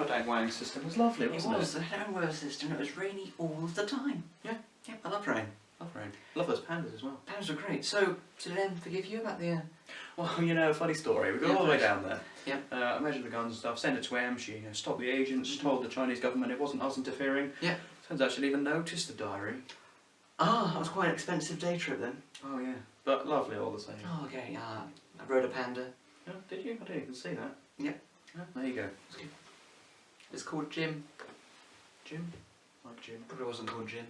Dang Wang system was lovely, wasn't it? It was. They had their own weather system. It was rainy all of the time. Yeah. Yeah, I love rain. Love rain. Love those pandas as well. Pandas were great. So, did them forgive you about the... Well, you know, funny story. We got all the way down there. Yeah. I measured the guns and stuff, sent it to M. She stopped the agents, told the Chinese government it wasn't us interfering. Yeah. Turns out she'd even noticed the diary. Ah, that was quite an expensive day trip then. Oh, yeah. But lovely all the same. Oh, okay. I rode a panda. Yeah, did you? I didn't even see that. Yeah. Yeah, there you go. It's called Jim. Jim? Like Jim. Probably wasn't called Jim.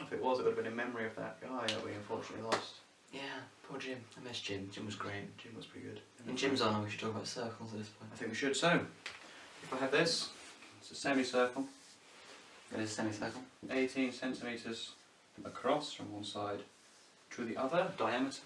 If it was, it would have been in memory of that guy that we unfortunately lost. Yeah, poor Jim. I miss Jim. Jim was great. Jim was pretty good. In Jim's honour, we should talk about circles at this point. I think we should. So, if I have this, it's a semicircle. It is a semicircle. 18 centimetres across from one side to the other, diameter.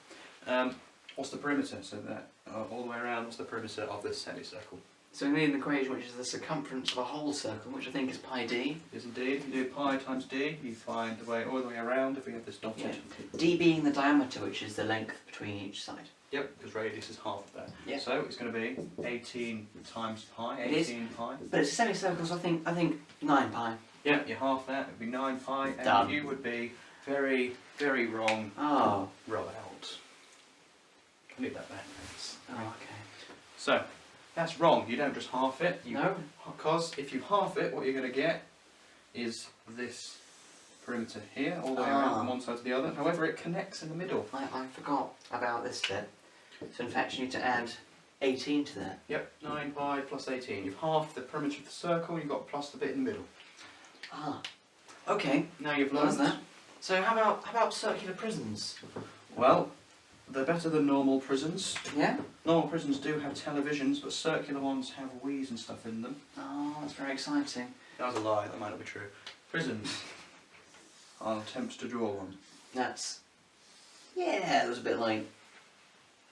What's the perimeter? So that all the way around, what's the perimeter of this semicircle? So we made an equation which is the circumference of a whole circle, which I think is pi d. Is indeed. If you do pi times d, you find the way all the way around if we have this dotted. Yeah. D being the diameter, which is the length between each side. Yep, because radius is half of that. Yep. So it's going to be 18 times pi, It is. 18 pi. But it's a semicircle, so I think 9 pi. Yep, you half that, it would be 9 pi, and Done. you would be very, very wrong. Oh. Roll out. Leave that there, thanks. Oh, okay. So, that's wrong. You don't just half it. No. Because if you half it, what you're going to get is this perimeter here, all the way around from one side to the other. However, it connects in the middle. I forgot about this bit. So in fact you need to add 18 to that. Yep, 9 pi plus 18. You've halved the perimeter of the circle, you've got plus the bit in the middle. Ah. Okay. Now you've What was learned that? So how about circular prisms? Well, they're better than normal prisons. Yeah? Normal prisons do have televisions, but circular ones have Wii's and stuff in them. Oh, that's very exciting. That was a lie, that might not be true. Prisons. I'll attempt to draw one. That's... Yeah, it was a bit like...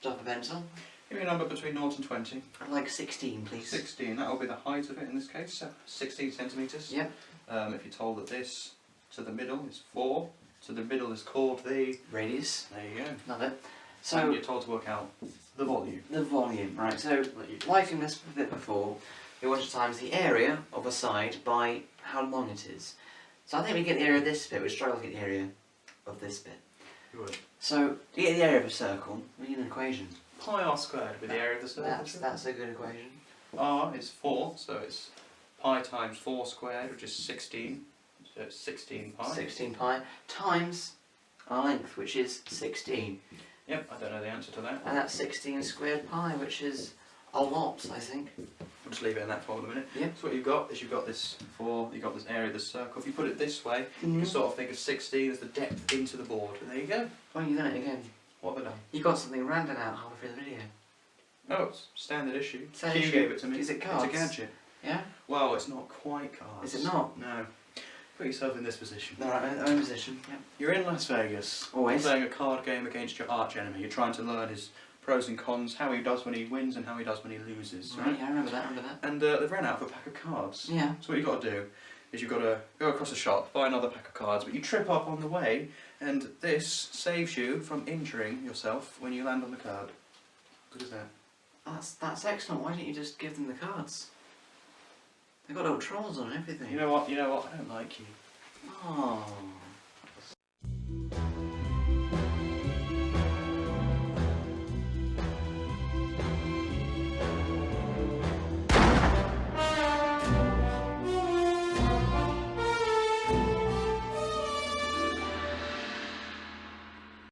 Drop a pencil. Give me a number between 0 and 20. I'd like 16, please. 16, that will be the height of it in this case, so 16 centimetres. Yep. If you're told that this to the middle is 4, to the middle is called the... Radius. There you go. Love it. So So, you're told to work out the volume. the volume, right, so like in this bit before, we want to times the area of a side by how long it is. So I think we get the area of this bit, we struggle to get the area of this bit. You would. So, to get the area of a circle, we need an equation. Pi r squared with the area of the circle. That's a good equation. R is 4, so it's pi times 4 squared, which is 16. So it's 16 pi. 16 pi times our length, which is 16. Yep, I don't know the answer to that. And that's 16 squared pi, which is a lot, I think. We'll just leave it in that form in a minute. Yep. So what you've got is you've got this area of the circle. If you put it this way, you Mhm. can sort of think of 16 as the depth into the board. And there you go. Oh, you've done it again. What have I done? You got something random out halfway through the video. Oh, it's standard issue. Standard Q issue. gave it to me. Is it cards? It's a gadget. Yeah? Well, it's not quite cards. Is it not? No. Put yourself in this position. Alright, own position. Yep. You're in Las Vegas. Always. You're playing a card game against your arch enemy. You're trying to learn his pros and cons, how he does when he wins and how he does when he loses. Right, yeah, I remember that, And they've ran out of a pack of cards. Yeah. So what you've got to do is you've got to go across the shop, buy another pack of cards, but you trip up on the way, and this saves you from injuring yourself when you land on the card. Good as that. That's excellent. Why don't you just give them the cards? They've got little trolls on and everything. You know what? I don't like you. Oh.